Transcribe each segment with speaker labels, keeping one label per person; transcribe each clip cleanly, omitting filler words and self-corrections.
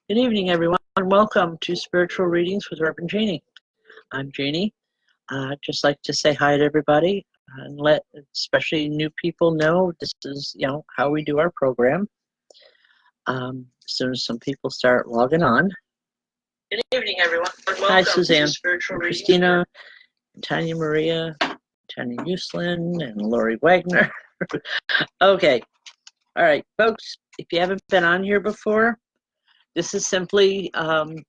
Speaker 1: Good evening, everyone. Welcome to Spiritual Readings with Rev Jeanne. I'm Jeanne. I'd just like to say hi to everybody and let especially new people know this is, how we do our program. As soon as some people start logging on. Good evening, everyone. Hi, Suzanne, Christina, Tanya Maria, Tanya Uslin, and Lori Wagner. Okay. All right, folks, if you haven't been on here before, this is simply,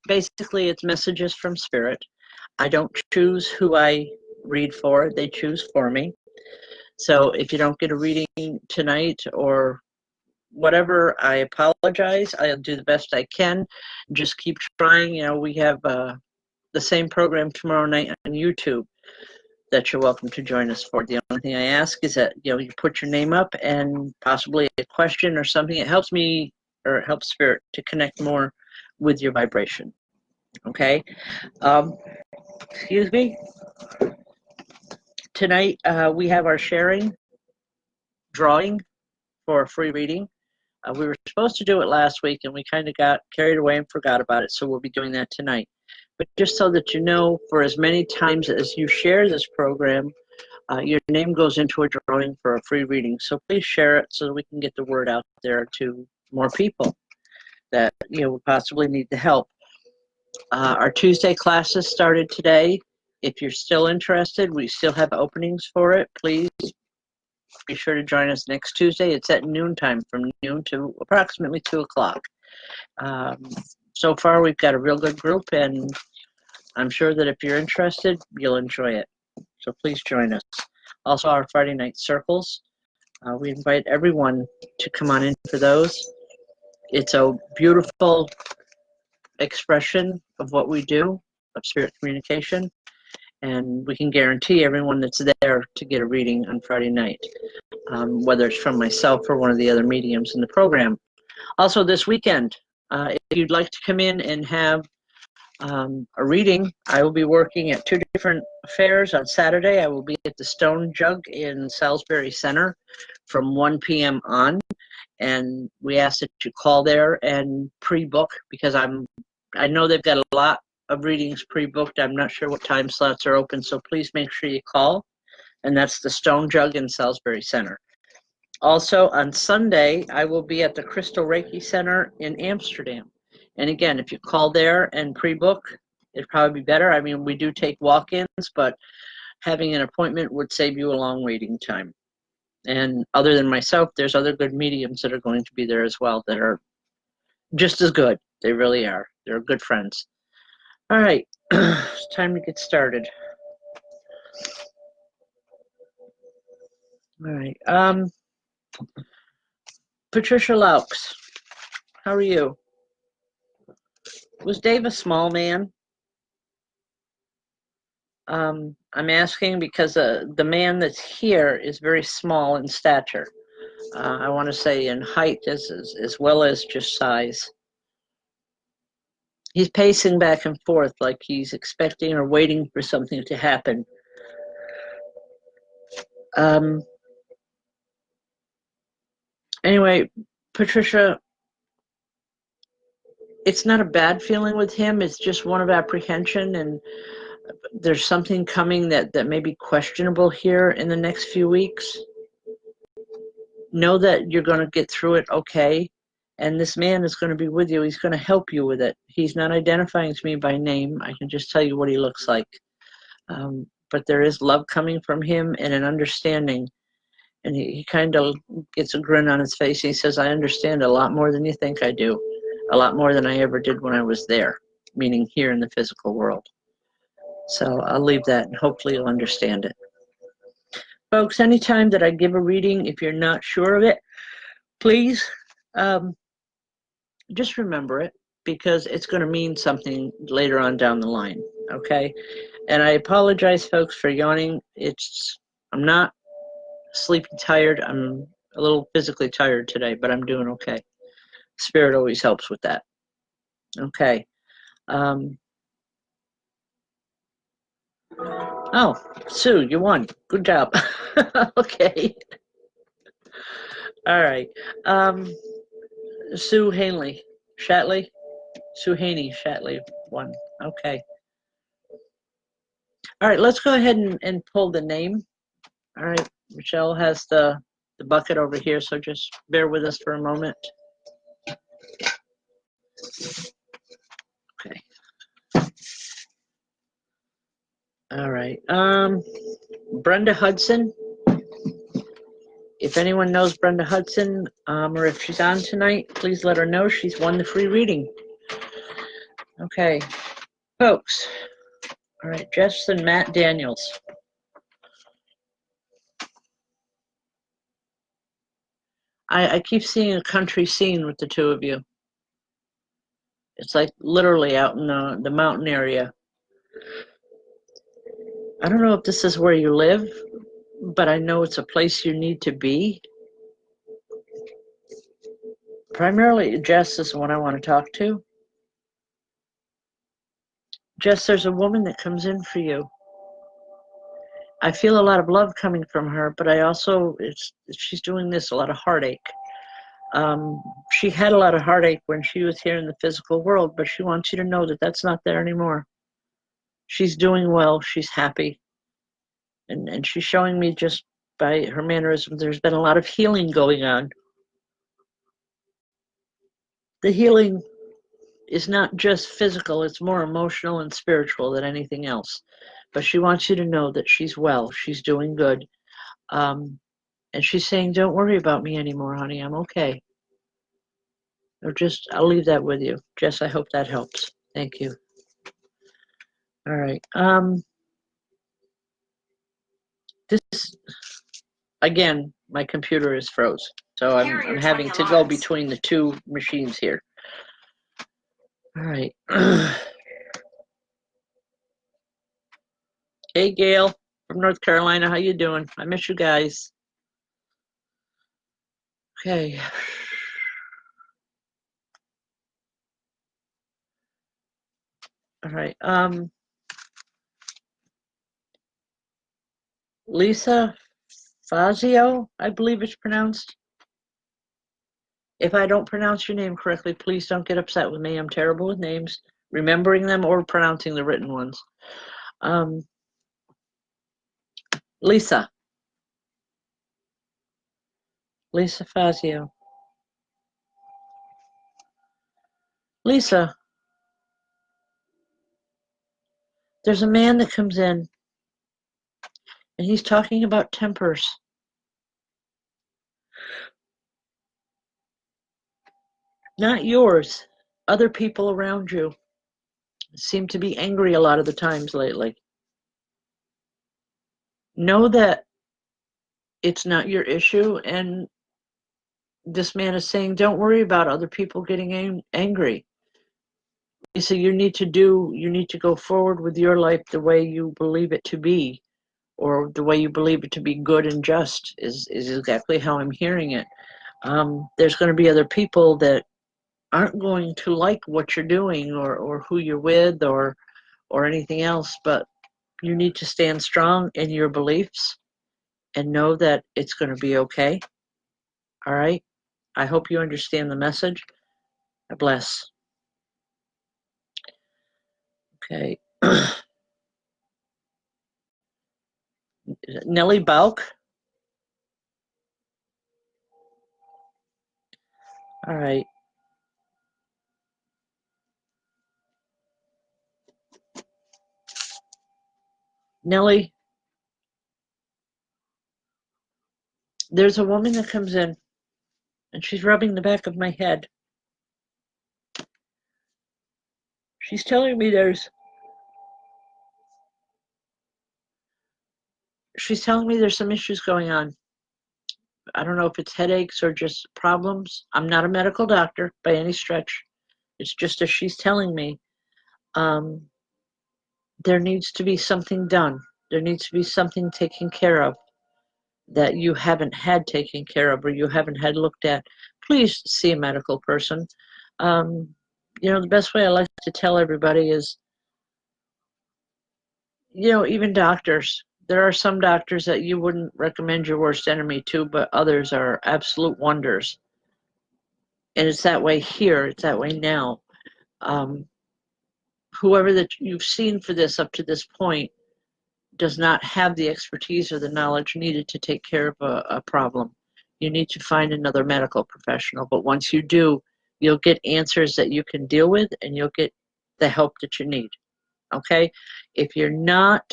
Speaker 1: basically, it's messages from Spirit. I don't choose who I read for. They choose for me. So if you don't get a reading tonight or whatever, I apologize. I'll do the best I can. Just keep trying. We have the same program tomorrow night on YouTube that you're welcome to join us for. The only thing I ask is that, you put your name up and possibly a question or something. It helps me, or it helps Spirit to connect more with your vibration. Okay? Excuse me. Tonight we have our sharing drawing for a free reading. We were supposed to do it last week and we kind of got carried away and forgot about it, so we'll be doing that tonight. But just so that you know, for as many times as you share this program, your name goes into a drawing for a free reading. So please share it so that we can get the word out there to more people that would possibly need the help. Our Tuesday classes started today. If you're still interested, we still have openings for it. Please be sure to join us next Tuesday. It's at noontime, from noon to approximately 2 o'clock. So far, we've got a real good group, and I'm sure that if you're interested, you'll enjoy it. So please join us. Also, our Friday night circles. We invite everyone to come on in for those. It's a beautiful expression of what we do, of spirit communication, and we can guarantee everyone that's there to get a reading on Friday night, whether it's from myself or one of the other mediums in the program. Also, this weekend, if you'd like to come in and have a reading, I will be working at 2 different fairs. On Saturday, I will be at the Stone Jug in Salisbury Center from 1 p.m. on, and we ask that you call there and pre-book, because I know they've got a lot of readings pre-booked. I'm not sure what time slots are open, so please make sure you call. And that's the Stone Jug in Salisbury Center. Also, on Sunday, I will be at the Crystal Reiki Center in Amsterdam. And again, if you call there and pre-book, it'd probably be better. I mean, we do take walk-ins, but having an appointment would save you a long waiting time. And other than myself, there's other good mediums that are going to be there as well that are just as good. They really are. They're good friends. All right, it's time to get started. All right. Patricia Laux, how are you? Was Dave a small man? I'm asking because the man that's here is very small in stature. I want to say in height as well as just size. He's pacing back and forth like he's expecting or waiting for something to happen. Anyway, Patricia, it's not a bad feeling with him. It's just one of apprehension, and there's something coming that may be questionable here in the next few weeks. Know that you're going to get through it okay, and this man is going to be with you. He's going to help you with it. He's not identifying to me by name. I can just tell you what he looks like. But there is love coming from him and an understanding. And he kind of gets a grin on his face. He says, I understand a lot more than you think I do. A lot more than I ever did when I was there, meaning here in the physical world. So I'll leave that, and hopefully you'll understand it. Folks, anytime that I give a reading, if you're not sure of it, please just remember it, because it's going to mean something later on down the line, okay? And I apologize, folks, for yawning. I'm not sleepy tired. I'm a little physically tired today, but I'm doing okay. Spirit always helps with that. Okay. Oh, Sue, you won. Good job. Okay. All right. Sue Hanley. Shatley? Suhaney Shatley one. Okay. All right, let's go ahead and pull the name. All right, Michelle has the bucket over here, so just bear with us for a moment. Okay. All right. Brenda Hudson. If anyone knows Brenda Hudson, or if she's on tonight, please let her know. She's won the free reading. Okay, folks. All right, Jess and Matt Daniels. I keep seeing a country scene with the two of you. It's like literally out in the mountain area. I don't know if this is where you live, but I know it's a place you need to be. Primarily, Jess is the one I want to talk to. Jess, there's a woman that comes in for you. I feel a lot of love coming from her, but I also, she's doing this, a lot of heartache. She had a lot of heartache when she was here in the physical world, but she wants you to know that that's not there anymore. She's doing well, she's happy. And she's showing me just by her mannerisms, there's been a lot of healing going on. The healing is not just physical, it's more emotional and spiritual than anything else. But she wants you to know that she's well, she's doing good. And she's saying, don't worry about me anymore, honey, I'm okay. Or just, I'll leave that with you. Jess, I hope that helps. Thank you. All right. This, again, my computer is froze. So I'm having to go between the two machines here. All right. Hey, Gail from North Carolina. How you doing? I miss you guys. Okay. All right. Lisa Fazio, I believe it's pronounced. If I don't pronounce your name correctly, please don't get upset with me. I'm terrible with names, remembering them or pronouncing the written ones. Lisa Fazio. Lisa, there's a man that comes in, and he's talking about tempers. Not yours, other people around you seem to be angry a lot of the times lately. Know that it's not your issue, and this man is saying, don't worry about other people getting angry. Lisa, you need to go forward with your life the way you believe it to be, or the way you believe it to be good and just is exactly how I'm hearing it. There's going to be other people that aren't going to like what you're doing or who you're with or anything else, but you need to stand strong in your beliefs and know that it's going to be okay. All right? I hope you understand the message. God bless. Okay. Nellie Bauk. All right. Nellie, there's a woman that comes in and she's rubbing the back of my head. She's telling me there's some issues going on. I don't know if it's headaches or just problems. I'm not a medical doctor by any stretch. It's just as she's telling me, there needs to be something done. There needs to be something taken care of that you haven't had taken care of or you haven't had looked at. Please see a medical person. The best way I like to tell everybody is, even doctors. There are some doctors that you wouldn't recommend your worst enemy to, but others are absolute wonders. And it's that way here. It's that way now. Whoever that you've seen for this up to this point does not have the expertise or the knowledge needed to take care of a problem. You need to find another medical professional. But once you do, you'll get answers that you can deal with and you'll get the help that you need. Okay? If you're not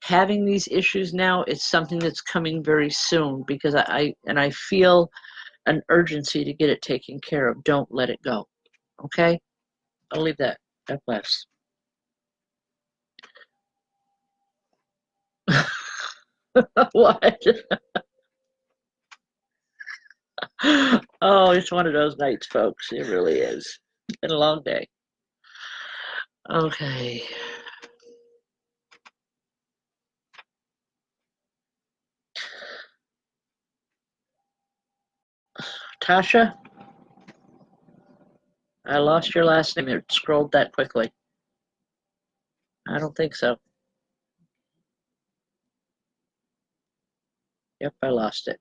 Speaker 1: having these issues now, it's something that's coming very soon because I feel an urgency to get it taken care of. Don't let it go. Okay? I'll leave that. God bless. What? Oh, it's one of those nights, folks. It really is. It's been a long day. Okay. Tasha, I lost your last name. It scrolled that quickly. I don't think so. Yep, I lost it.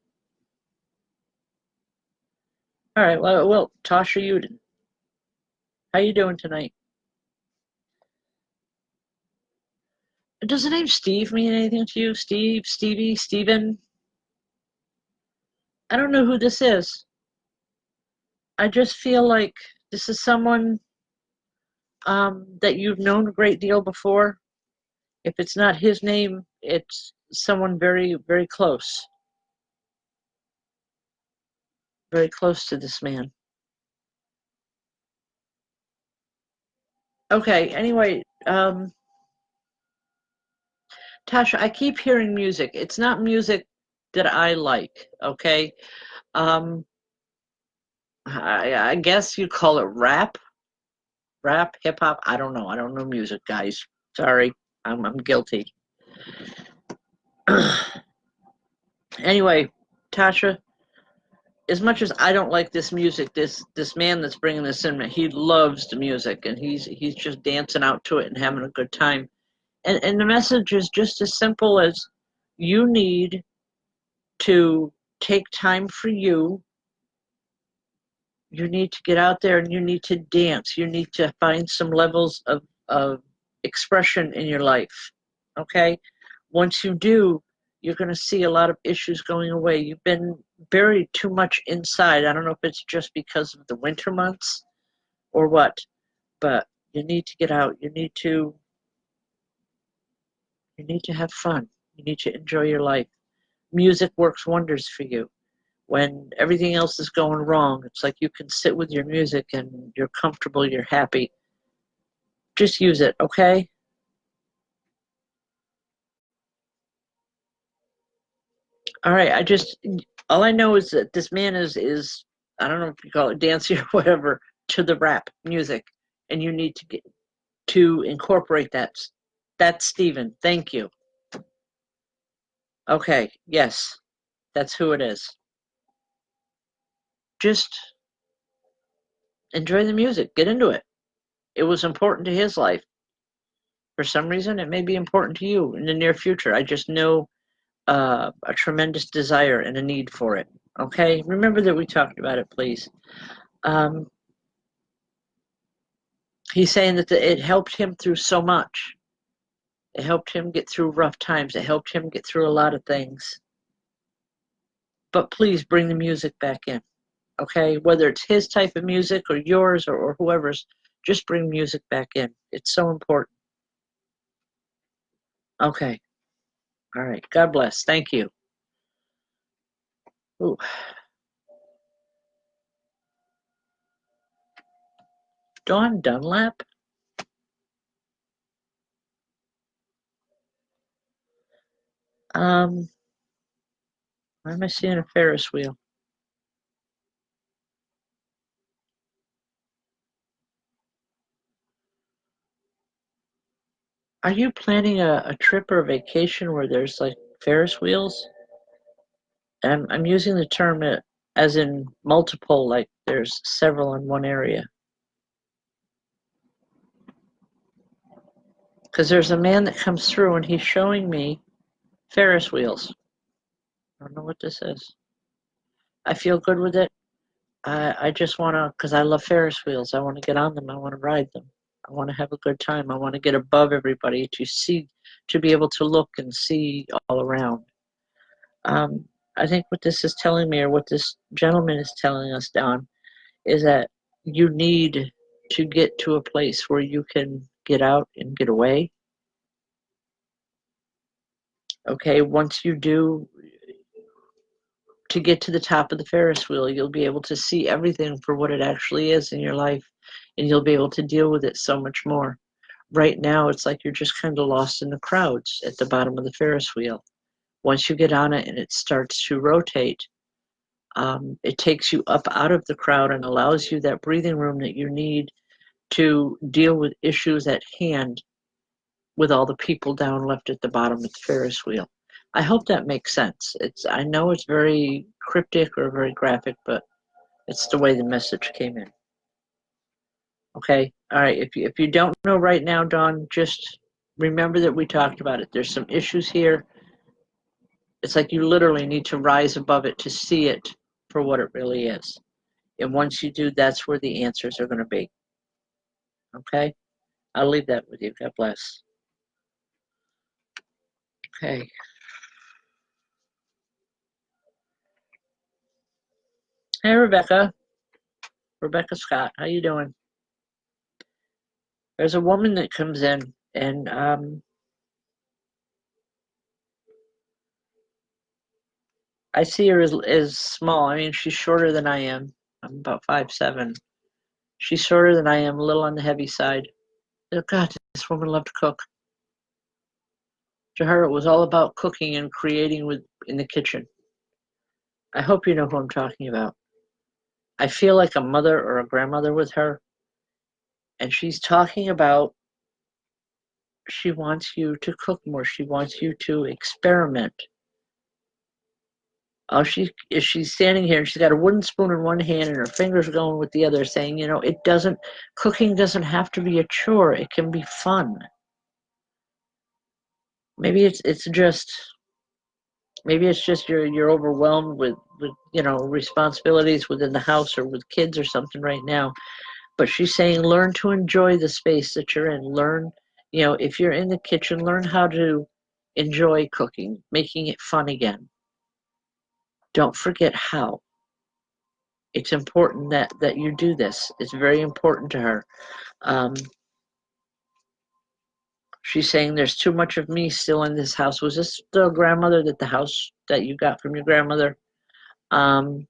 Speaker 1: All right. Well, Tasha Uden, how you doing tonight? Does the name Steve mean anything to you? Steve, Stevie, Steven? I don't know who this is. I just feel like this is someone that you've known a great deal before. If it's not his name, it's someone very, very close to this man. Okay, anyway, Tasha, I keep hearing music. It's not music that I like, okay? Um, I guess you call it rap, hip hop. I don't know. I don't know music, guys. Sorry, I'm guilty. Anyway, Tasha, as much as I don't like this music, this man that's bringing this in, he loves the music and he's just dancing out to it and having a good time. And the message is just as simple as you need to take time for you. You need to get out there and you need to dance. You need to find some levels of expression in your life. Okay? Once you do, you're going to see a lot of issues going away. You've been buried too much inside. I don't know if it's just because of the winter months or what, but you need to get out. You need to have fun. You need to enjoy your life. Music works wonders for you. When everything else is going wrong, it's like you can sit with your music and you're comfortable, you're happy. Just use it, okay? All right, all I know is that this man is I don't know if you call it dancing or whatever, to the rap music. And you need to get to incorporate that. That's Steven. Thank you. Okay, yes, that's who it is. Just enjoy the music. Get into it. It was important to his life. For some reason, it may be important to you in the near future. I just know a tremendous desire and a need for it. Okay? Remember that we talked about it, please. He's saying that it helped him through so much. It helped him get through rough times. It helped him get through a lot of things. But please bring the music back in. Okay? Whether it's his type of music or yours or whoever's, just bring music back in. It's so important. Okay. All right. God bless. Thank you. Ooh. Dawn Dunlap? Why am I seeing a Ferris wheel? Are you planning a trip or a vacation where there's like Ferris wheels? And I'm using the term as in multiple, like there's several in one area. Because there's a man that comes through and he's showing me Ferris wheels. I don't know what this is. I feel good with it. I just want to, because I love Ferris wheels. I want to get on them. I want to ride them. I want to have a good time. I want to get above everybody to see, to be able to look and see all around. Um, I think what this is telling me, or what this gentleman is telling us, Don, is that you need to get to a place where you can get out and get away. Okay, once you do, to get to the top of the Ferris wheel, you'll be able to see everything for what it actually is in your life, and you'll be able to deal with it so much more. Right now, it's like you're just kind of lost in the crowds at the bottom of the Ferris wheel. Once you get on it and it starts to rotate, it takes you up out of the crowd and allows you that breathing room that you need to deal with issues at hand with all the people down left at the bottom of the Ferris wheel. I hope that makes sense. I know it's very cryptic or very graphic, but it's the way the message came in. Okay? All right. If you don't know right now, Dawn, just remember that we talked about it. There's some issues here. It's like you literally need to rise above it to see it for what it really is. And once you do, that's where the answers are going to be. Okay? I'll leave that with you. God bless. Okay. Hey, Rebecca. Rebecca Scott. How you doing? There's a woman that comes in, and I see her as small. I mean, she's shorter than I am. I'm about 5'7". She's shorter than I am, a little on the heavy side. Oh, God, this woman loved to cook. To her, it was all about cooking and creating in the kitchen. I hope you know who I'm talking about. I feel like a mother or a grandmother with her, and she's talking about she wants you to cook more. She wants you to experiment. Oh, she's standing here and she's got a wooden spoon in one hand and her fingers going with the other, saying, cooking doesn't have to be a chore. It can be fun. Maybe it's just you're overwhelmed with responsibilities within the house or with kids or something right now. But she's saying learn to enjoy the space that you're in. Learn, if you're in the kitchen, learn how to enjoy cooking, making it fun again. Don't forget how. It's important that you do this. It's very important to her. Um, she's saying there's too much of me still in this house. Was this the grandmother the house that you got from your grandmother? Because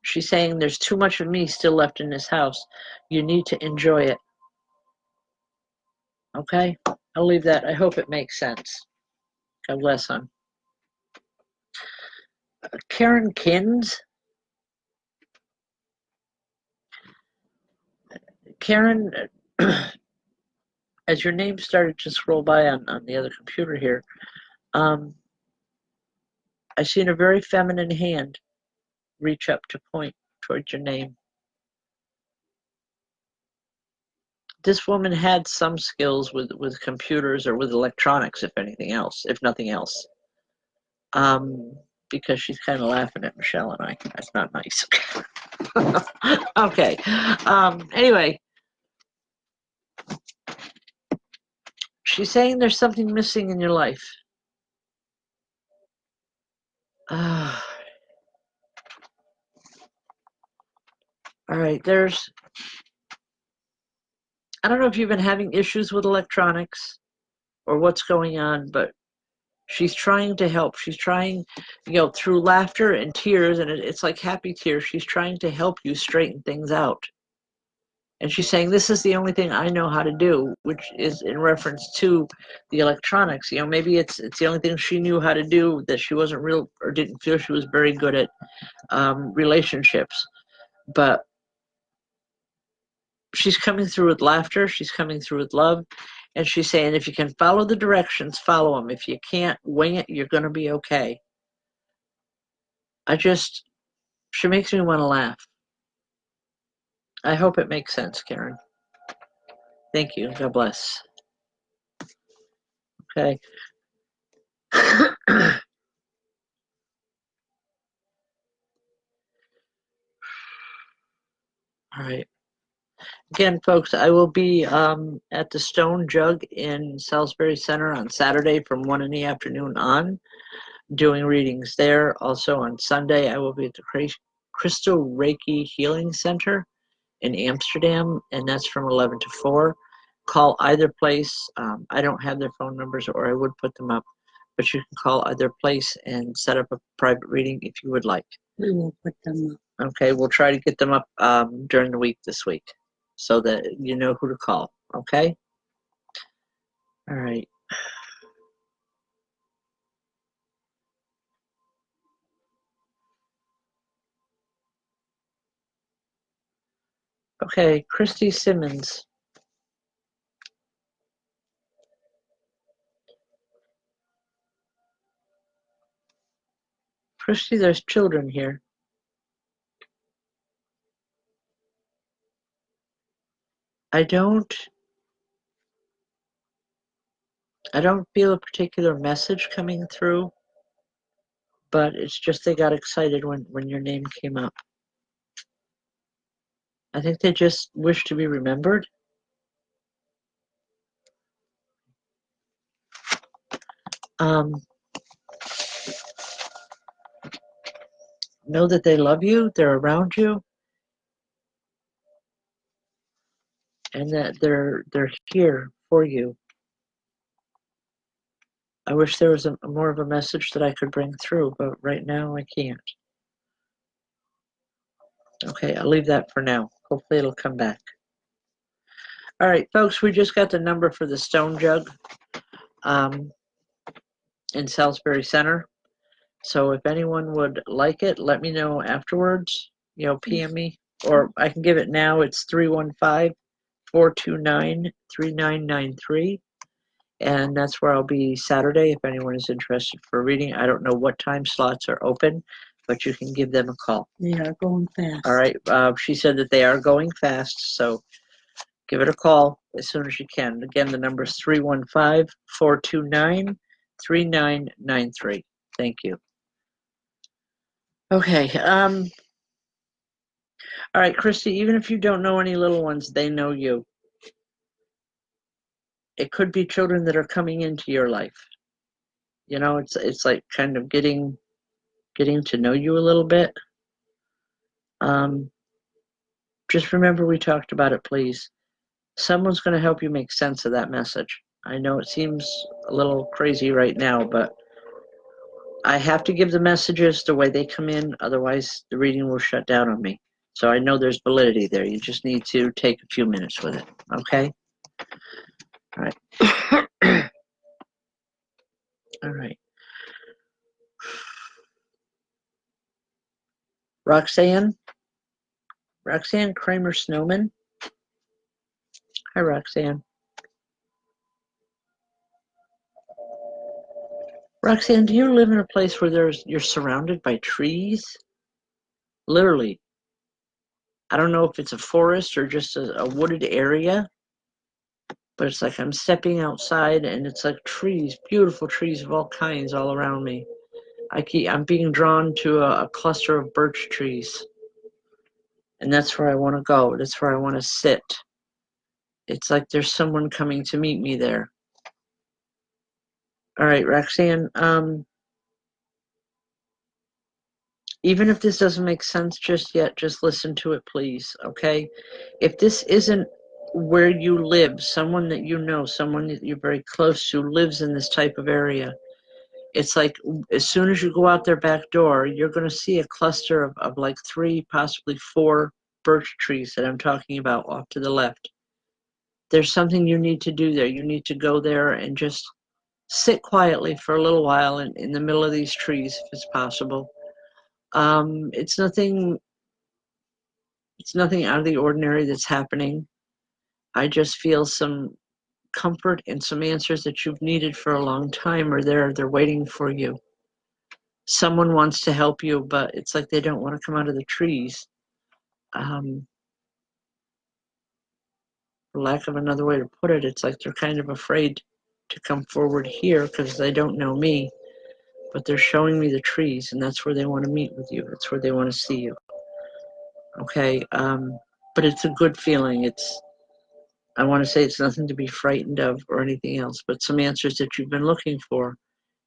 Speaker 1: she's saying there's too much of me still left in this house. You need to enjoy it. Okay? I'll leave that. I hope it makes sense. God bless him. Karen Kins. Karen, as your name started to scroll by on the other computer here, I seen a very feminine hand reach up to point towards your name. This woman had some skills with computers or with electronics, if nothing else. Because she's kind of laughing at Michelle and I. That's not nice. Okay. Anyway, she's saying there's something missing in your life. All right. I don't know if you've been having issues with electronics or what's going on, but she's trying to help. She's trying, through laughter and tears, and it's like happy tears. She's trying to help you straighten things out. And she's saying, this is the only thing I know how to do, which is in reference to the electronics. Maybe it's the only thing she knew how to do, that she wasn't real or didn't feel she was very good at relationships. But she's coming through with laughter. She's coming through with love. And she's saying, if you can follow the directions, follow them. If you can't, wing it. You're going to be okay. She makes me want to laugh. I hope it makes sense, Karen. Thank you. God bless. Okay. All right. Again, folks, I will be at the Stone Jug in Salisbury Center on Saturday from 1 in the afternoon on, doing readings there. Also on Sunday, I will be at the Crystal Reiki Healing Center in Amsterdam, and that's from 11 to 4. Call either place. I don't have their phone numbers, or I would put them up, but you can call either place and set up a private reading if you would like.
Speaker 2: We will put them up.
Speaker 1: Okay, we'll try to get them up during the week this week so that you know who to call. Okay? All right. Okay, Christy Simmons. Christy, there's children here. I don't feel a particular message coming through, but it's just they got excited when your name came up. I think they just wish to be remembered. Know that they love you, they're around you, and that they're here for you. I wish there was more of a message that I could bring through, but right now I can't. Okay, I'll leave that for now. Hopefully it'll come back. All right, folks, we just got the number for the Stone Jug in Salisbury Center. So if anyone would like it, let me know afterwards. You know, PM me, or I can give it now. It's 315-429-3993. And that's where I'll be Saturday if anyone is interested for a reading. I don't know what time slots are open, but you can give them a call.
Speaker 2: They are going fast.
Speaker 1: All right. She said that they are going fast, so give it a call as soon as you can. Again, the number is 315-429-3993. Thank you. Okay. All right, Christy, even if you don't know any little ones, they know you. It could be children that are coming into your life. You know, it's like kind of getting to know you a little bit. Just remember we talked about it, please. Someone's going to help you make sense of that message. I know it seems a little crazy right now, but I have to give the messages the way they come in, otherwise the reading will shut down on me. So I know there's validity there. You just need to take a few minutes with it, okay? All right. All right. Roxanne Kramer Snowman. Hi, Roxanne. Roxanne, do you live in a place where you're surrounded by trees? Literally. I don't know if it's a forest or just a wooded area, but it's like I'm stepping outside and it's like trees, beautiful trees of all kinds all around me. I'm being drawn to a cluster of birch trees, and that's where I want to go. That's where I want to sit. It's like there's someone coming to meet me there. All right, Roxanne, even if this doesn't make sense just yet, just listen to it, please, okay? If this isn't where you live, someone that you know, someone that you're very close to lives in this type of area, it's like as soon as you go out their back door, you're going to see a cluster of like 3, possibly 4 birch trees that I'm talking about off to the left. There's something you need to do there. You need to go there and just sit quietly for a little while in the middle of these trees, if it's possible. It's nothing out of the ordinary that's happening. I just feel some comfort and some answers that you've needed for a long time are there. They're waiting for you. Someone wants to help you, but it's like they don't want to come out of the trees. For lack of another way to put it, it's like they're kind of afraid to come forward here because they don't know me, but they're showing me the trees, and that's where they want to meet with you. That's where they want to see you. Okay. but it's a good feeling. I want to say it's nothing to be frightened of or anything else, but some answers that you've been looking for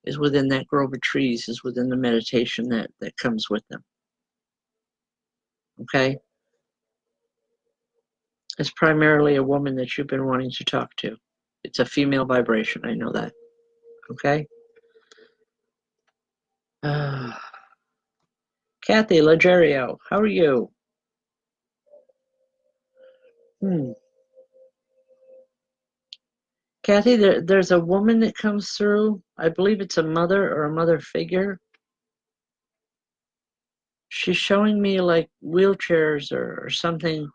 Speaker 1: is within that grove of trees, is within the meditation that comes with them. Okay? It's primarily a woman that you've been wanting to talk to. It's a female vibration, I know that. Okay? Kathy Legerio, how are you? Kathy, there's a woman that comes through. I believe it's a mother or a mother figure. She's showing me like wheelchairs or something.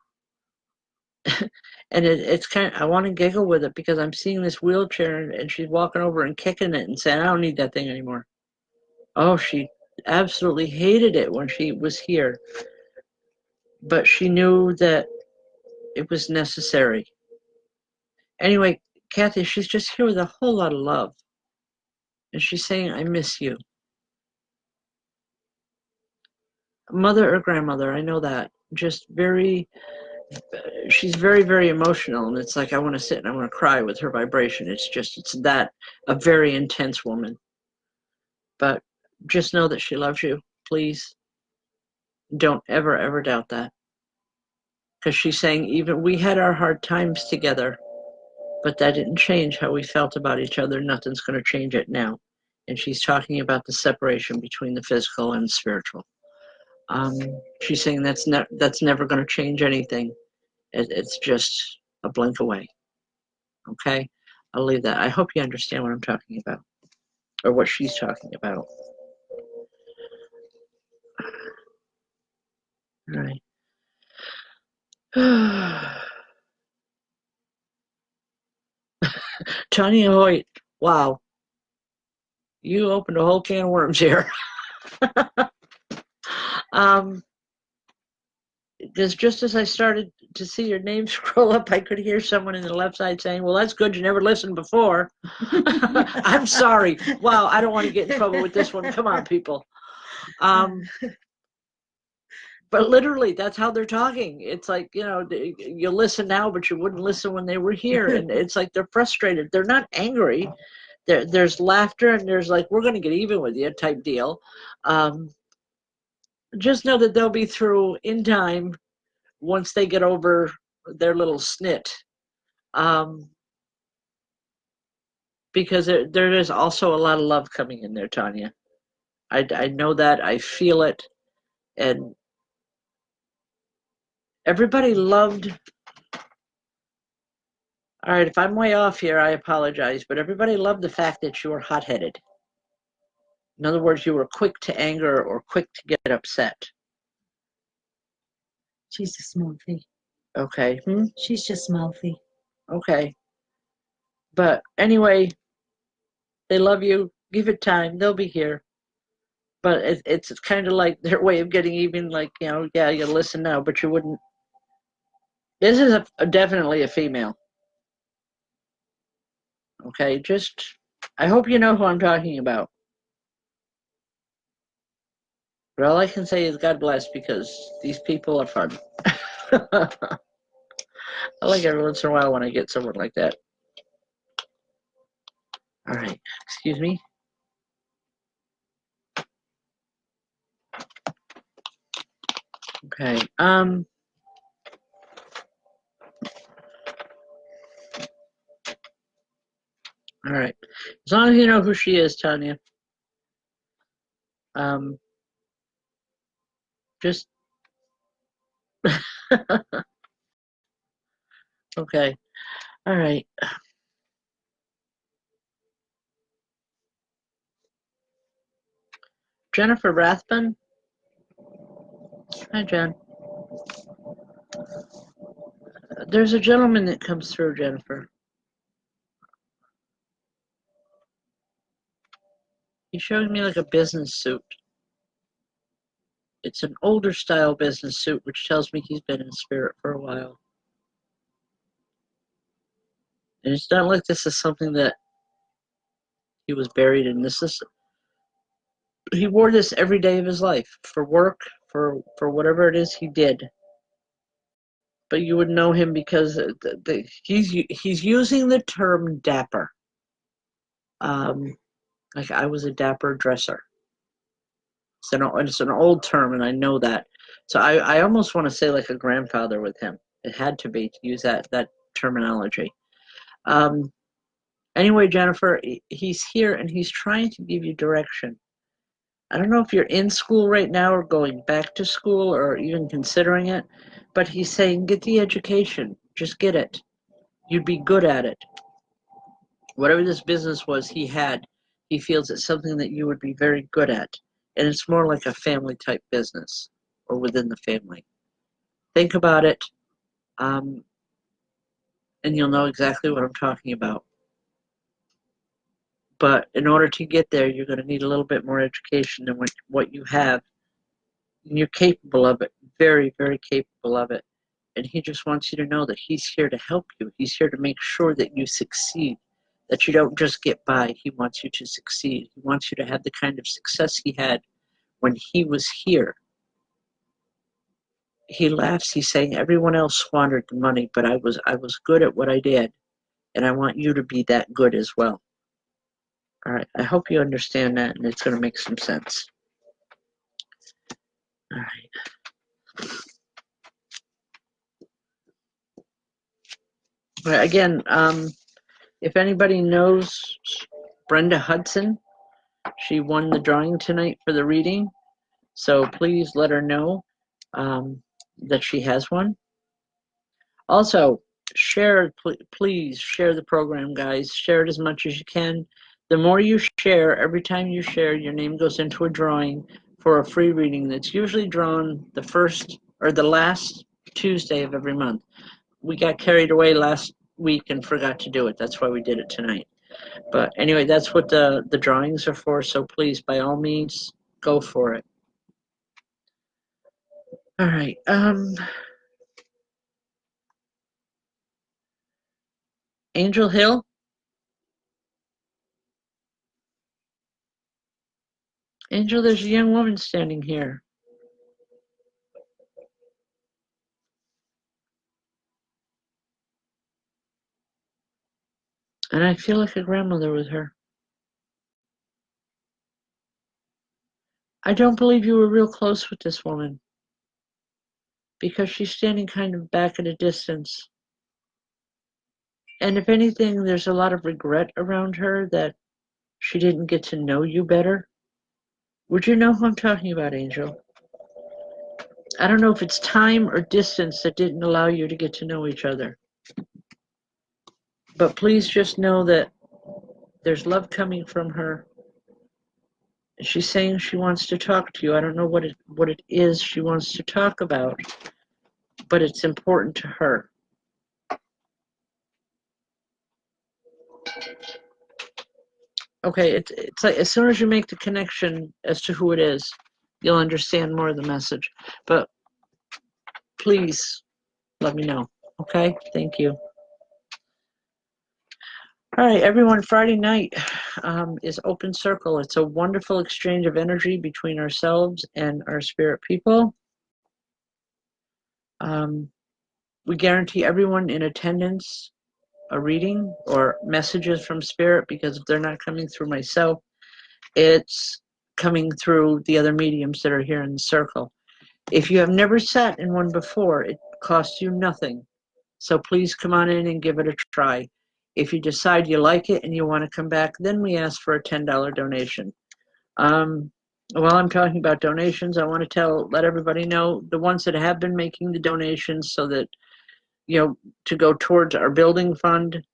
Speaker 1: And it's kind of, I want to giggle with it because I'm seeing this wheelchair and she's walking over and kicking it and saying, I don't need that thing anymore. Oh, she absolutely hated it when she was here. But she knew that it was necessary. Anyway, Kathy, she's just here with a whole lot of love. And she's saying, I miss you. Mother or grandmother, I know that. Just very, she's very, very emotional. And it's like, I want to sit and I want to cry with her vibration. It's that, a very intense woman. But just know that she loves you. Please don't ever, ever doubt that. Because she's saying, even we had our hard times together, but that didn't change how we felt about each other. Nothing's going to change it now. And she's talking about the separation between the physical and the spiritual. She's saying that's never going to change anything. It's just a blink away. Okay? I'll leave that. I hope you understand what I'm talking about, or what she's talking about. All right. Tanya Hoyt, wow. You opened a whole can of worms here. Because just as I started to see your name scroll up, I could hear someone in the left side saying, well, that's good. You never listened before. I'm sorry. Wow, I don't want to get in trouble with this one. Come on, people. But literally, that's how they're talking. It's like, you listen now, but you wouldn't listen when they were here. And it's like they're frustrated. They're not angry. There's laughter and there's like, we're going to get even with you type deal. Just know that they'll be through in time once they get over their little snit. Because there is also a lot of love coming in there, Tanya. I know that. I feel it. And everybody loved. All right, if I'm way off here, I apologize. But everybody loved the fact that you were hot-headed. In other words, you were quick to anger or quick to get upset.
Speaker 2: She's just mouthy.
Speaker 1: Okay.
Speaker 2: She's just mouthy.
Speaker 1: Okay. But anyway, they love you. Give it time. They'll be here. But it's kind of like their way of getting even, like, yeah, you listen now, but you wouldn't. This is definitely a female. Okay, I hope you know who I'm talking about. But all I can say is God bless, because these people are fun. I like every once in a while when I get someone like that. All right, excuse me. Okay, all right. As long as you know who she is, Tanya. Just okay. All right. Jennifer Rathbun. Hi, Jen. There's a gentleman that comes through, Jennifer. He's showing me like a business suit. It's an older style business suit, which tells me he's been in spirit for a while. And it's not like this is something that he was buried in. He wore this every day of his life for work, for whatever it is he did. but you would know him because he's using the term dapper. Like I was a dapper dresser. It's an old term, and I know that. So I almost want to say like a grandfather with him. It had to be to use that terminology. Anyway, Jennifer, he's here and he's trying to give you direction. I don't know if you're in school right now or going back to school or even considering it, but he's saying get the education. Just get it. You'd be good at it. Whatever this business was he feels it's something that you would be very good at. And it's more like a family type business or within the family. Think about it, and you'll know exactly what I'm talking about. But in order to get there, you're going to need a little bit more education than what you have. And you're capable of it, very, very capable of it. And he just wants you to know that he's here to help you. He's here to make sure that you succeed, that you don't just get by. He wants you to succeed. He wants you to have the kind of success he had when he was here. He laughs. He's saying everyone else squandered the money, but I was good at what I did, and I want you to be that good as well. All right. I hope you understand that, and it's going to make some sense. All right. Again, if anybody knows Brenda Hudson, she won the drawing tonight for the reading. So please let her know that she has one. Also, please share the program, guys. Share it as much as you can. The more you share, every time you share, your name goes into a drawing for a free reading that's usually drawn the first or the last Tuesday of every month. We got carried away last week and forgot to do it. That's why we did it tonight. But anyway, that's what the drawings are for. So please, by all means, go for it. All right. Angel Hill. Angel, there's a young woman standing here. And I feel like a grandmother with her. I don't believe you were real close with this woman, because she's standing kind of back at a distance. And if anything, there's a lot of regret around her that she didn't get to know you better. Would you know who I'm talking about, Angel? I don't know if it's time or distance that didn't allow you to get to know each other. But please just know that there's love coming from her. She's saying she wants to talk to you. I don't know what it is she wants to talk about, but it's important to her. Okay, it's like as soon as you make the connection as to who it is, you'll understand more of the message. But please let me know. Okay, thank you. All right, everyone, Friday night is Open Circle. It's a wonderful exchange of energy between ourselves and our spirit people. We guarantee everyone in attendance a reading or messages from spirit, because if they're not coming through myself, it's coming through the other mediums that are here in the circle. If you have never sat in one before, it costs you nothing. So please come on in and give it a try. If you decide you like it and you want to come back, then we ask for a $10 donation. While I'm talking about donations, I want to let everybody know the ones that have been making the donations so that, to go towards our building fund.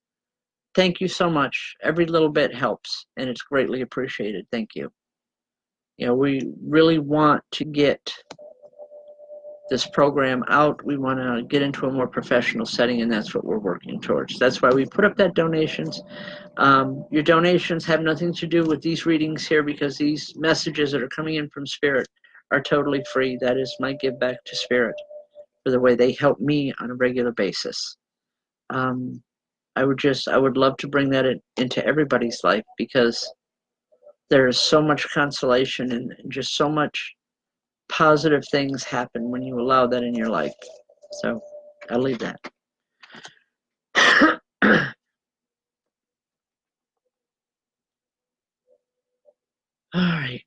Speaker 1: Thank you so much. Every little bit helps, and it's greatly appreciated. Thank you. We really want to get this program out. We want to get into a more professional setting, and that's what we're working towards. That's why we put up that donations. Your donations have nothing to do with these readings here, because these messages that are coming in from Spirit are totally free. That is my give back to Spirit for the way they help me on a regular basis. I would love to bring that into everybody's life, because there is so much consolation and just so much positive things happen when you allow that in your life. So I'll leave that. All right.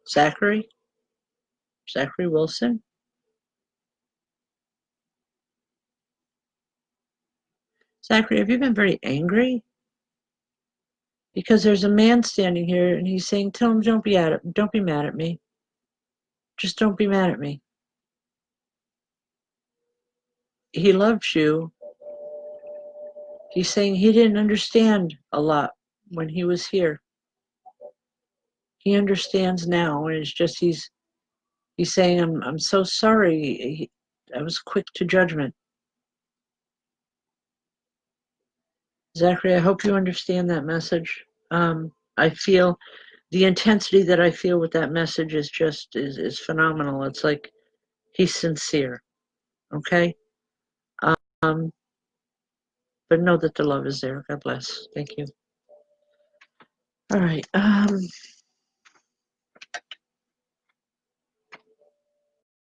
Speaker 1: Zachary Wilson. Zachary, have you been very angry? Because there's a man standing here and he's saying, "Tell him don't be mad at me. Just don't be mad at me." He loves you. He's saying he didn't understand a lot when he was here. He understands now, and it's just he's saying, I'm so sorry. I was quick to judgment. Zachary, I hope you understand that message. I feel the intensity that I feel with that message is just is phenomenal. It's like he's sincere. Okay? Um, but know that the love is there. God bless. Thank you. All right. All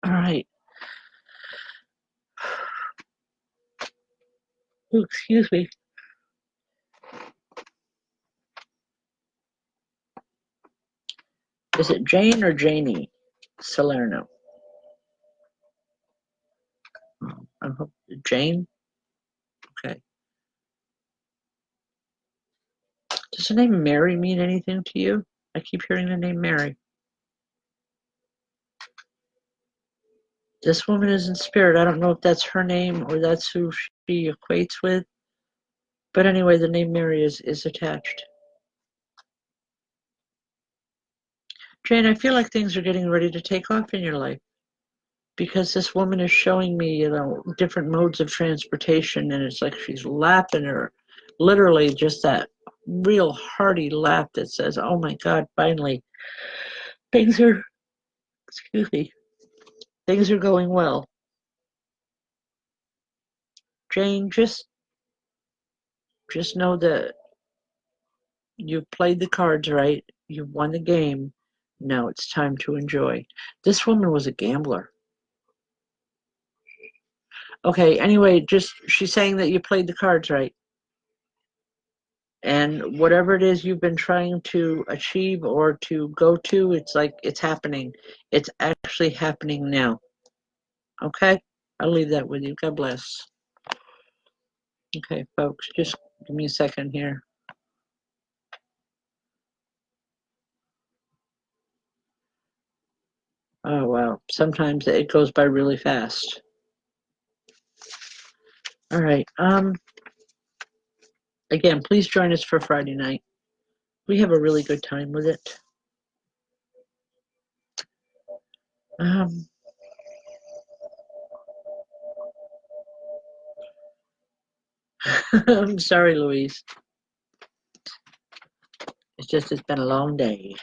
Speaker 1: right. Ooh, excuse me. Is it Jane or Janie Salerno? I hope Jane. Okay. Does the name Mary mean anything to you? I keep hearing the name Mary. This woman is in spirit. I don't know if that's her name or that's who she equates with. But anyway, the name Mary is attached. Jane, I feel like things are getting ready to take off in your life because this woman is showing me, different modes of transportation, and it's like she's laughing her, literally just that real hearty laugh that says, "Oh my God, finally, things are, excuse me, things are going well." Jane, just know that you've played the cards right. You've won the game. Now it's time to enjoy. This woman was a gambler. Okay, anyway, just she's saying that you played the cards right. And whatever it is you've been trying to achieve or to go to, it's like it's happening. It's actually happening now. Okay? I'll leave that with you. God bless. Okay, folks, just give me a second here. Oh, wow. Sometimes it goes by really fast. All right. Again, please join us for Friday night. We have a really good time with it. I'm sorry, Louise. It's been a long day.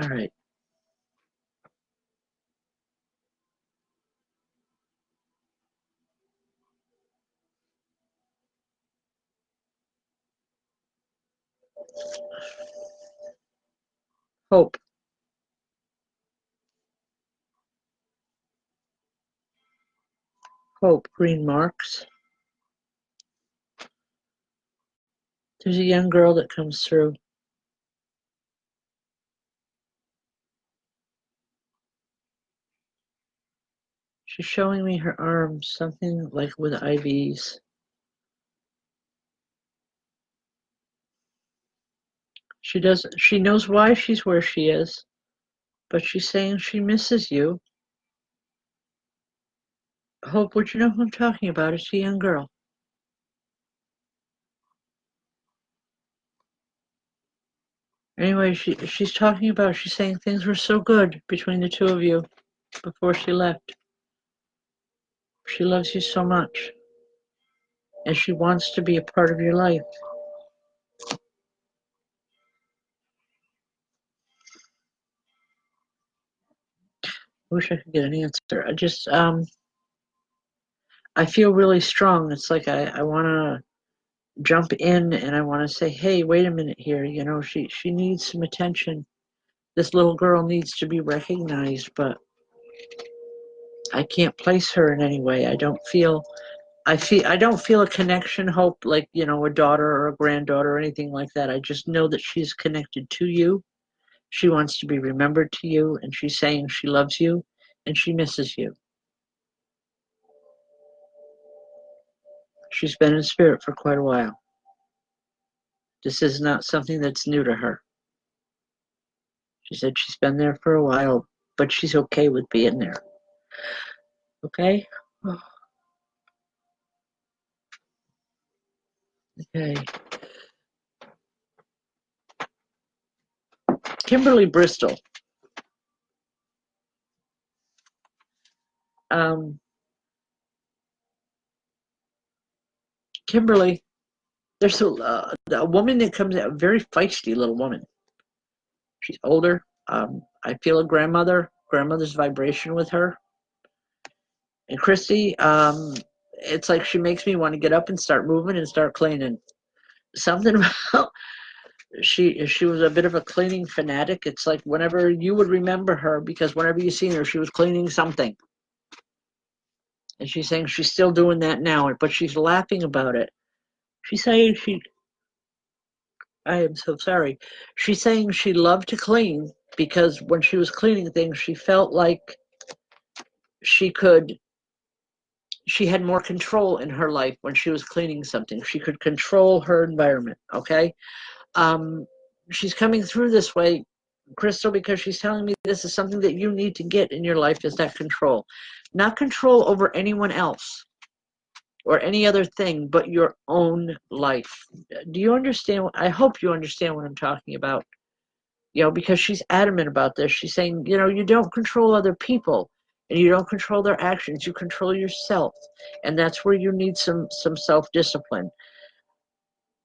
Speaker 1: All right. Hope. Hope. Green marks. There's a young girl that comes through. She's showing me her arms, something like with IVs. She knows why she's where she is, but she's saying she misses you. Hope, would you know who I'm talking about? It's a young girl. Anyway, she's talking about, she's saying things were so good between the two of you before she left. She loves you so much, and she wants to be a part of your life. I wish I could get an answer. I feel really strong. It's like I want to jump in and I want to say, hey, wait a minute here. She needs some attention. This little girl needs to be recognized, but I can't place her in any way. I don't feel a connection, hope, like, a daughter or a granddaughter or anything like that. I just know that she's connected to you. She wants to be remembered to you, and she's saying she loves you and she misses you. She's been in spirit for quite a while. This is not something that's new to her. She said she's been there for a while, but she's okay with being there. Okay? Okay. Kimberly Bristol. Kimberly, there's a woman that comes out, a very feisty little woman. She's older. I feel a grandmother's vibration with her. And Christy, it's like she makes me want to get up and start moving and start cleaning. Something about she was a bit of a cleaning fanatic. It's like whenever you would remember her, because whenever you seen her, she was cleaning something. And she's saying she's still doing that now, but she's laughing about it. She's saying I am so sorry. She's saying she loved to clean because when she was cleaning things, she felt like she had more control in her life when she was cleaning something. She could control her environment, okay? She's coming through this way, Crystal, because she's telling me this is something that you need to get in your life, is that control. Not control over anyone else or any other thing, but your own life. Do you understand? I hope you understand what I'm talking about. Because she's adamant about this. She's saying, you don't control other people and you don't control their actions. You control yourself. And that's where you need some self-discipline.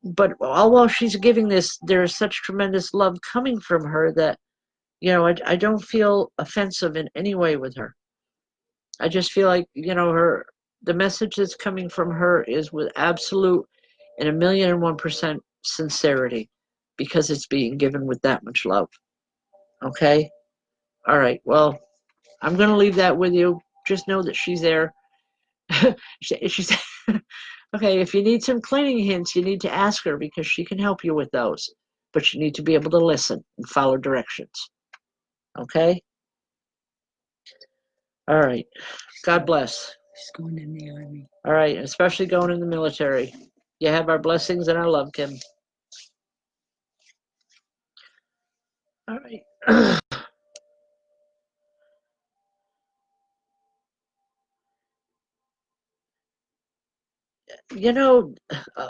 Speaker 1: But all while she's giving this, there is such tremendous love coming from her that, I don't feel offensive in any way with her. I just feel like, the message that's coming from her is with absolute and 1,000,001% sincerity, because it's being given with that much love. Okay? All right. Well, I'm going to leave that with you. Just know that she's there. She's okay. If you need some cleaning hints, you need to ask her, because she can help you with those. But you need to be able to listen and follow directions. Okay? All right. God bless.
Speaker 2: She's going in the army.
Speaker 1: All right. Especially going in the military. You have our blessings and our love, Kim. All right.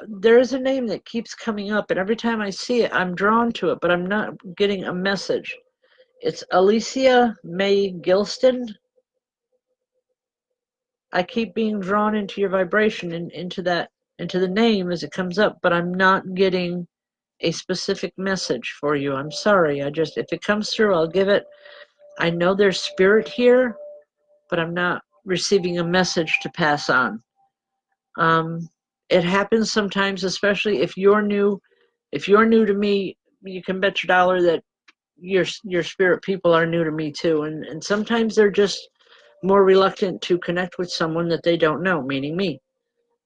Speaker 1: There is a name that keeps coming up, and every time I see it, I'm drawn to it, but I'm not getting a message. It's Alicia May Gilston. I keep being drawn into your vibration and into the name as it comes up, but I'm not getting a specific message for you. I'm sorry. If it comes through, I'll give it. I know there's spirit here, but I'm not receiving a message to pass on. It happens sometimes, especially if you're new. If you're new to me, you can bet your dollar that your spirit people are new to me too. And sometimes they're just more reluctant to connect with someone that they don't know, meaning me.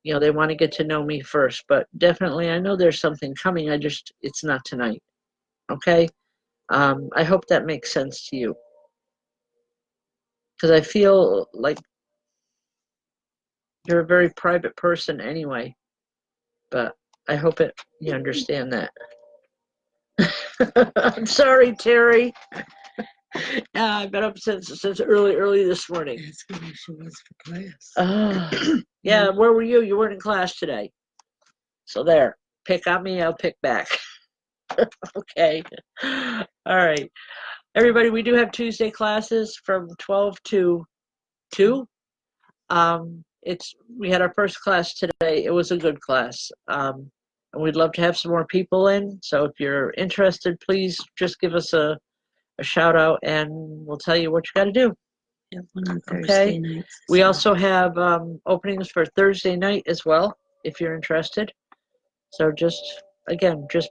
Speaker 1: They want to get to know me first. But definitely, I know there's something coming. It's not tonight. Okay? I hope that makes sense to you. Because I feel like you're a very private person anyway. But I hope you understand that. I'm sorry, Terry. I've been up since early this morning.
Speaker 2: That's where she was for class.
Speaker 1: Yeah, where were you? You weren't in class today. So there. Pick on me, I'll pick back. Okay. All right. Everybody, we do have Tuesday classes from 12 to 2. We had our first class today. It was a good class. And we'd love to have some more people in. So if you're interested, please just give us a shout out and we'll tell you what you got to do.
Speaker 2: Have one on Thursday nights.
Speaker 1: We also have openings for Thursday night as well, if you're interested. So just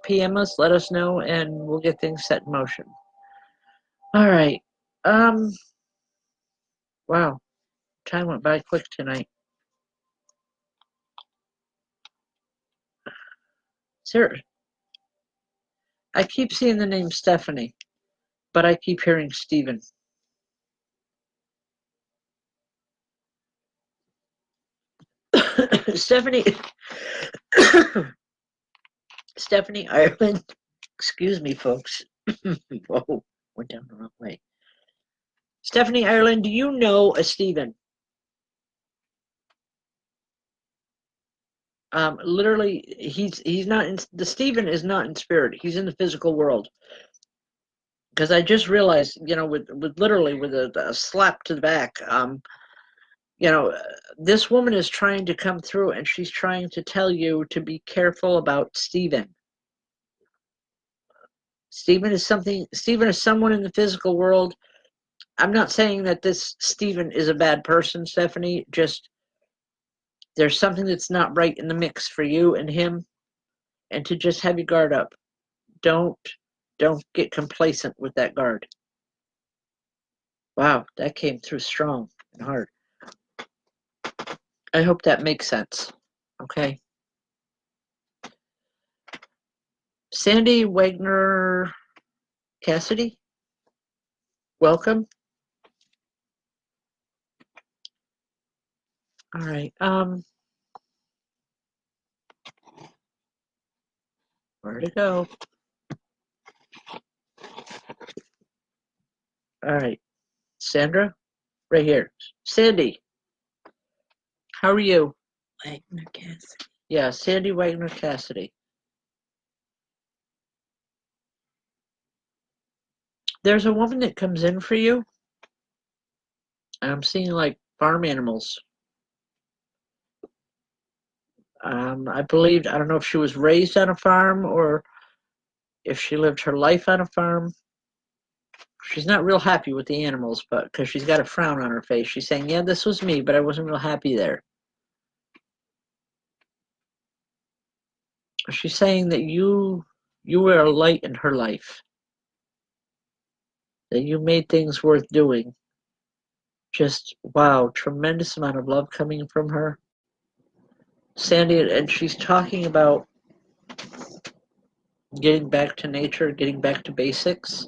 Speaker 1: PM us, let us know, and we'll get things set in motion. All right. Wow. Time went by quick tonight. Sarah, I keep seeing the name Stephanie, but I keep hearing Stephen. Stephanie, Stephanie Ireland. Excuse me, folks. Whoa, went down the wrong way. Stephanie Ireland, do you know a Stephen? Literally, he's not in, the Stephen is not in spirit. He's in the physical world. Because I just realized, you know, with literally with a slap to the back, you know, this woman is trying to come through, and she's trying to tell you to be careful about Stephen. Stephen is something. Stephen is someone in the physical world. I'm not saying that this Stephen is a bad person, Stephanie. Just there's something that's not right in the mix for you and him, and to just have your guard up. Don't get complacent with that guard. Wow, that came through strong and hard. I hope that makes sense. Okay. Sandy Wagner Cassidy, welcome. All right. Where to go? All right. Sandra, right here. Sandy, how are you?
Speaker 2: Wagner Cassidy.
Speaker 1: Yeah, Sandy Wagner Cassidy. There's a woman that comes in for you. I'm seeing like farm animals. I believe, I don't know if she was raised on a farm or if she lived her life on a farm. She's not real happy with the animals, but because she's got a frown on her face, she's saying, yeah, this was me, but I wasn't real happy there. She's saying that you were a light in her life, that you made things worth doing. Just wow, tremendous amount of love coming from her. Sandy, and she's talking about getting back to nature, getting back to basics.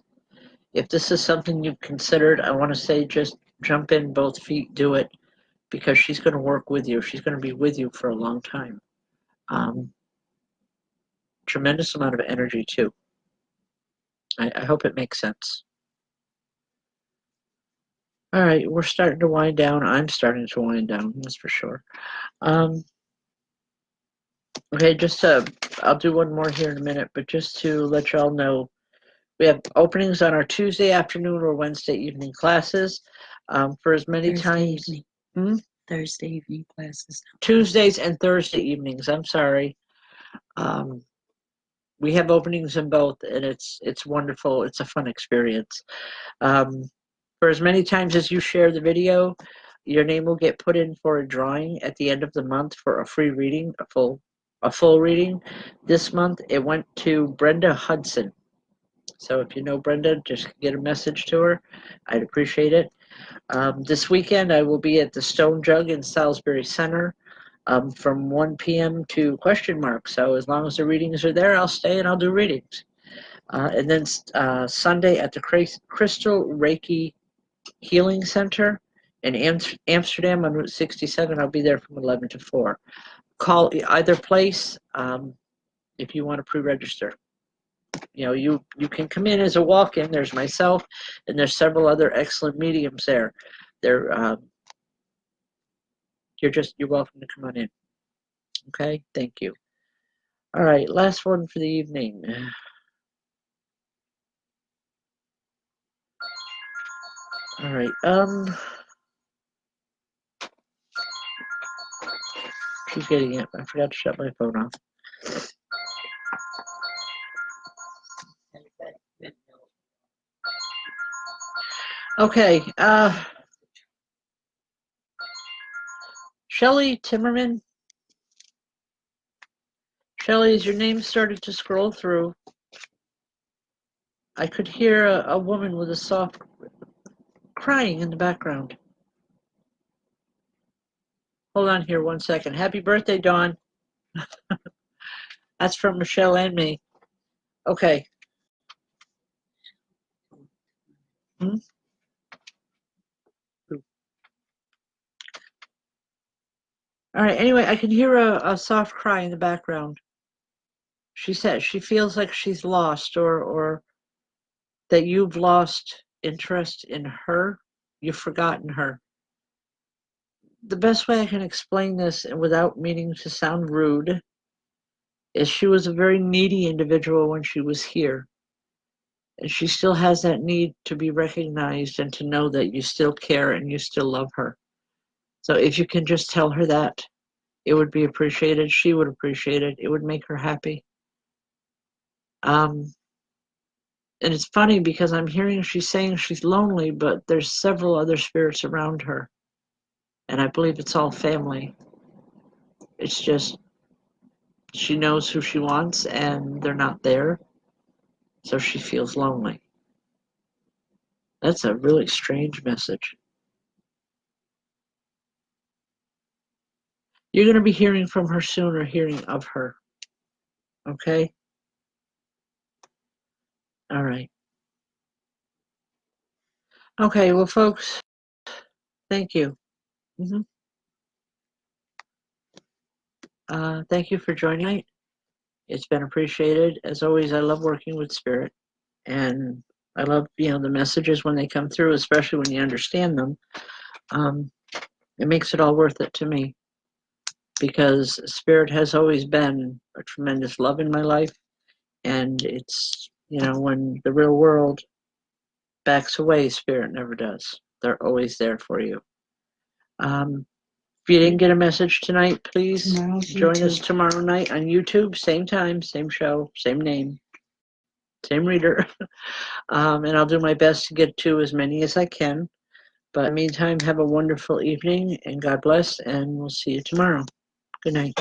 Speaker 1: If this is something you've considered, I want to say just jump in both feet, do it, because she's going to work with you. She's going to be with you for a long time. Tremendous amount of energy too. I hope it makes sense. All right, we're starting to wind down. I'm starting to wind down, that's for sure. Okay, I'll do one more here in a minute, but just to let y'all know, we have openings on our Tuesday afternoon or Wednesday evening classes. For as many times.
Speaker 2: Thursday evening classes.
Speaker 1: Tuesdays and Thursday evenings. I'm sorry. We have openings in both, and it's wonderful. It's a fun experience. For as many times as you share the video, your name will get put in for a drawing at the end of the month for a free reading, a full reading. This month it went to Brenda Hudson. So if you know Brenda, just get a message to her. I'd appreciate it. This weekend I will be at the Stone Jug in Salisbury Center from 1 p.m. to question mark. So as long as the readings are there, I'll stay and I'll do readings. And then Sunday at the Crystal Reiki Healing Center in Amsterdam on Route 67. I'll be there from 11 to 4. Call either place if you want to pre-register. You know, you can come in as a walk-in. There's myself, and there's several other excellent mediums there. They're you're welcome to come on in. Okay, thank you. All right, last one for the evening. All right, keep getting it. I forgot to shut my phone off. Okay, Shelly Timmerman. Shelly, as your name started to scroll through, I could hear a woman with a soft crying in the background. Hold on here 1 second. Happy birthday, Dawn. That's from Michelle and me. Okay. Hmm? All right. Anyway, I can hear a soft cry in the background. She said she feels like she's lost, or that you've lost interest in her. You've forgotten her. The best way I can explain this, and without meaning to sound rude, is she was a very needy individual when she was here. And she still has that need to be recognized and to know that you still care and you still love her. So if you can just tell her that, it would be appreciated. She would appreciate it. It would make her happy. And it's funny because I'm hearing she's saying she's lonely, but there's several other spirits around her. And I believe it's all family. It's just she knows who she wants and they're not there. So she feels lonely. That's a really strange message. You're going to be hearing from her soon or hearing of her. Okay? All right. Okay, well, folks, thank you. Thank you for joining me. It's been appreciated. As always, I love working with spirit. And I love, the messages when they come through, especially when you understand them. It makes it all worth it to me. Because spirit has always been a tremendous love in my life. And it's, when the real world backs away, spirit never does. They're always there for you. If you didn't get a message tonight, please join us tomorrow night on YouTube. Same time, same show, same name, same reader. And I'll do my best to get to as many as I can. But in the meantime, have a wonderful evening and God bless, and we'll see you tomorrow. Good night.